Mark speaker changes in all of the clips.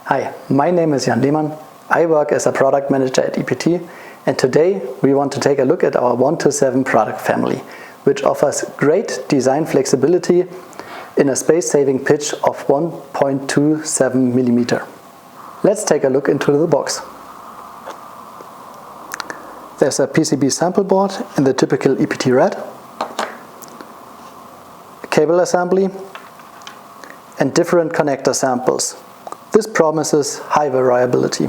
Speaker 1: Hi, my name is Jan Lehmann. I work as a product manager at EPT, and today we want to take a look at our 127 product family, which offers great design flexibility in a space-saving pitch of 1.27 millimeter. Let's take a look into the box. There's a PCB sample board in the typical EPT red, a cable assembly, and different connector samples. This promises high variability.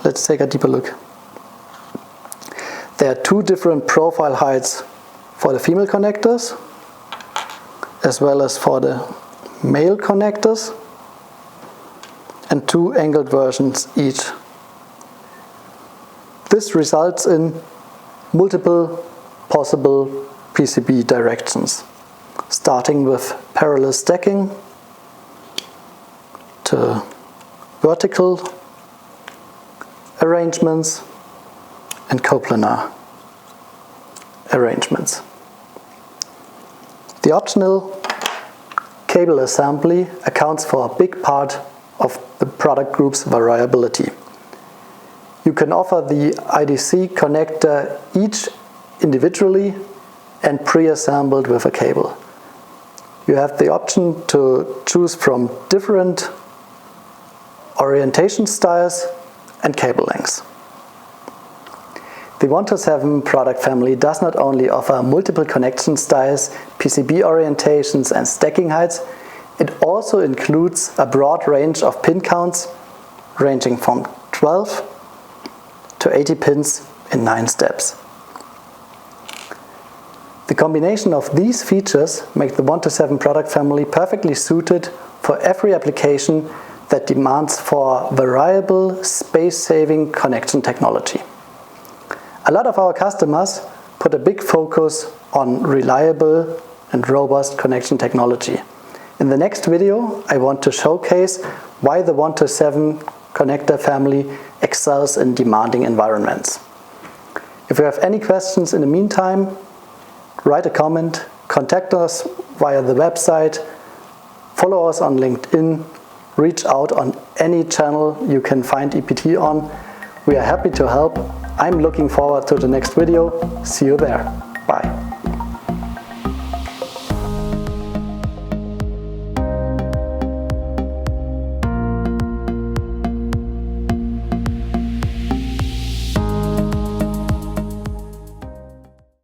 Speaker 1: Let's take a deeper look. There are two different profile heights for the female connectors as well as for the male connectors, and two angled versions each. This results in multiple possible PCB directions, starting with parallel stacking to vertical arrangements and coplanar arrangements. The optional cable assembly accounts for a big part of the product group's variability. You can offer the IDC connector each individually and pre-assembled with a cable. You have the option to choose from different orientation styles and cable lengths. The 127 product family does not only offer multiple connection styles, PCB orientations and stacking heights, it also includes a broad range of pin counts ranging from 12 to 80 pins in 9 steps. The combination of these features make the 127 product family perfectly suited for every application that demands for variable, space-saving connection technology. A lot of our customers put a big focus on reliable and robust connection technology. In the next video, I want to showcase why the 127 connector family excels in demanding environments. If you have any questions in the meantime, write a comment, contact us via the website, follow us on LinkedIn, reach out on any channel you can find EPT on. We are happy to help. I'm looking forward to the next video. See you there. Bye.